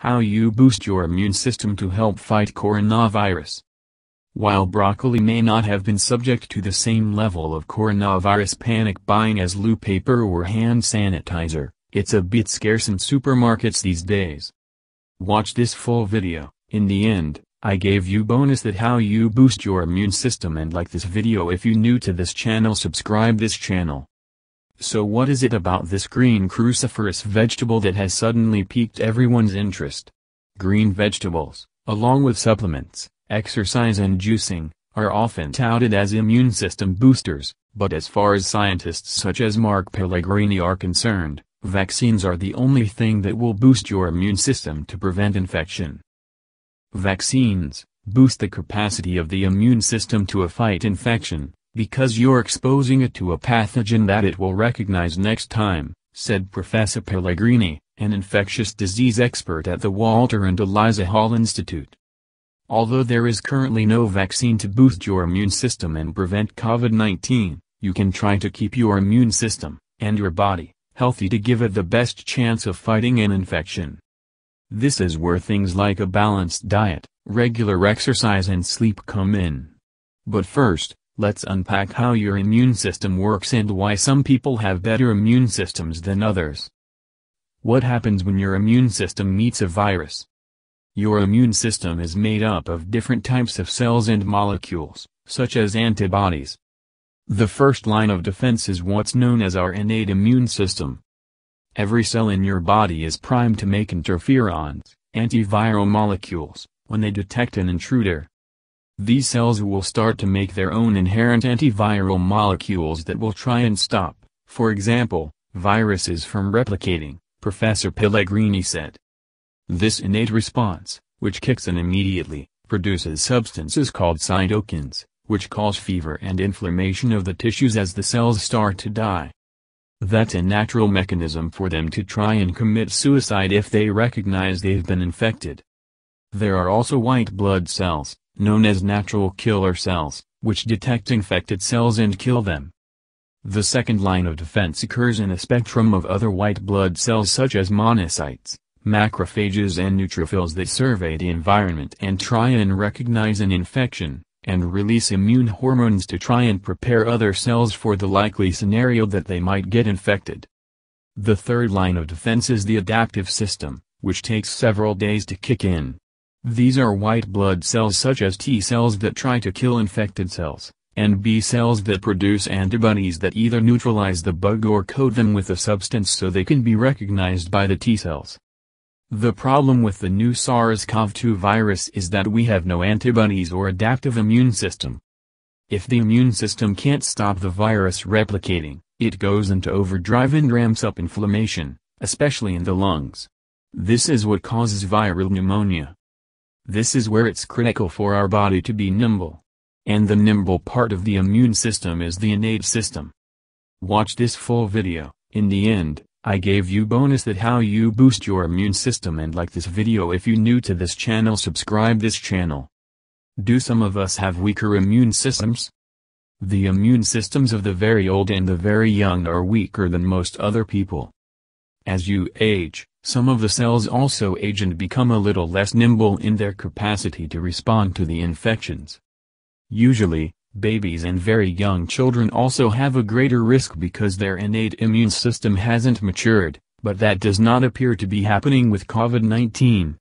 How you boost your immune system to help fight coronavirus. While broccoli may not have been subject to the same level of coronavirus panic buying as loo paper or hand sanitizer, it's a bit scarce in supermarkets these days. Watch this full video. In the end, I gave you bonus that how you boost your immune system, and like this video if you new to this channel, subscribe this channel. So what is it about this green cruciferous vegetable that has suddenly piqued everyone's interest? Green vegetables, along with supplements, exercise and juicing, are often touted as immune system boosters, but as far as scientists such as Marc Pellegrini are concerned, vaccines are the only thing that will boost your immune system to prevent infection. Vaccines boost the capacity of the immune system to fight infection, because you're exposing it to a pathogen that it will recognize next time, said Professor Pellegrini, an infectious disease expert at the Walter and Eliza Hall Institute. Although there is currently no vaccine to boost your immune system and prevent COVID-19, you can try to keep your immune system, and your body, healthy to give it the best chance of fighting an infection. This is where things like a balanced diet, regular exercise and sleep come in. But first, let's unpack how your immune system works and why some people have better immune systems than others. What happens when your immune system meets a virus? Your immune system is made up of different types of cells and molecules, such as antibodies. The first line of defense is what's known as our innate immune system. Every cell in your body is primed to make interferons, antiviral molecules, when they detect an intruder. These cells will start to make their own inherent antiviral molecules that will try and stop, for example, viruses from replicating, Professor Pellegrini said. This innate response, which kicks in immediately, produces substances called cytokines, which cause fever and inflammation of the tissues as the cells start to die. That's a natural mechanism for them to try and commit suicide if they recognize they've been infected. There are also white blood cells, known as natural killer cells, which detect infected cells and kill them. The second line of defense occurs in a spectrum of other white blood cells such as monocytes, macrophages and neutrophils that survey the environment and try and recognize an infection, and release immune hormones to try and prepare other cells for the likely scenario that they might get infected. The third line of defense is the adaptive system, which takes several days to kick in. These are white blood cells such as T cells that try to kill infected cells, and B cells that produce antibodies that either neutralize the bug or coat them with a substance so they can be recognized by the T cells. The problem with the new SARS-CoV-2 virus is that we have no antibodies or adaptive immune system. If the immune system can't stop the virus replicating, it goes into overdrive and ramps up inflammation, especially in the lungs. This is what causes viral pneumonia. This is where it's critical for our body to be nimble. And the nimble part of the immune system is the innate system. Watch this full video. In the end, I gave you bonus that how you boost your immune system, and like this video if you new to this channel, subscribe this channel. Do some of us have weaker immune systems? The immune systems of the very old and the very young are weaker than most other people. As you age, some of the cells also age and become a little less nimble in their capacity to respond to the infections. Usually, babies and very young children also have a greater risk because their innate immune system hasn't matured, but that does not appear to be happening with COVID-19.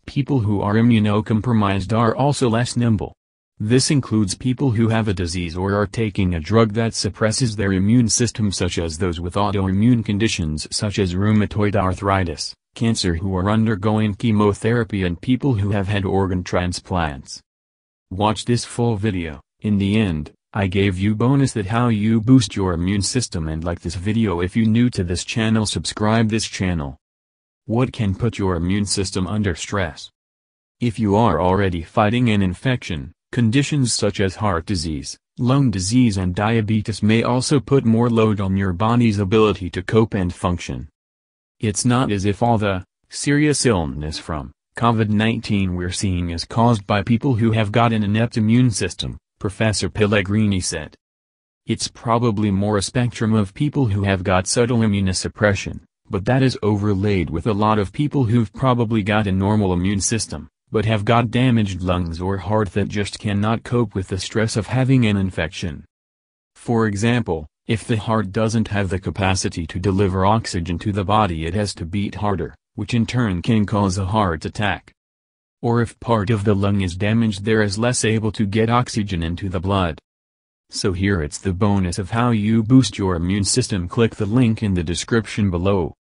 People who are immunocompromised are also less nimble. This includes people who have a disease or are taking a drug that suppresses their immune system, such as those with autoimmune conditions such as rheumatoid arthritis, cancer, who are undergoing chemotherapy, and people who have had organ transplants. Watch this full video. In the end, I gave you bonus that how you boost your immune system, and like this video if you new to this channel, subscribe this channel. What can put your immune system under stress? If you are already fighting an infection, conditions such as heart disease, lung disease and diabetes may also put more load on your body's ability to cope and function. It's not as if all the serious illness from COVID-19 we're seeing is caused by people who have got an inept immune system, Professor Pellegrini said. It's probably more a spectrum of people who have got subtle immunosuppression, but that is overlaid with a lot of people who've probably got a normal immune system, but have got damaged lungs or heart that just cannot cope with the stress of having an infection. For example, if the heart doesn't have the capacity to deliver oxygen to the body, it has to beat harder, which in turn can cause a heart attack. Or if part of the lung is damaged, there is less able to get oxygen into the blood. So here it's the bonus of how you boost your immune system. Click the link in the description below.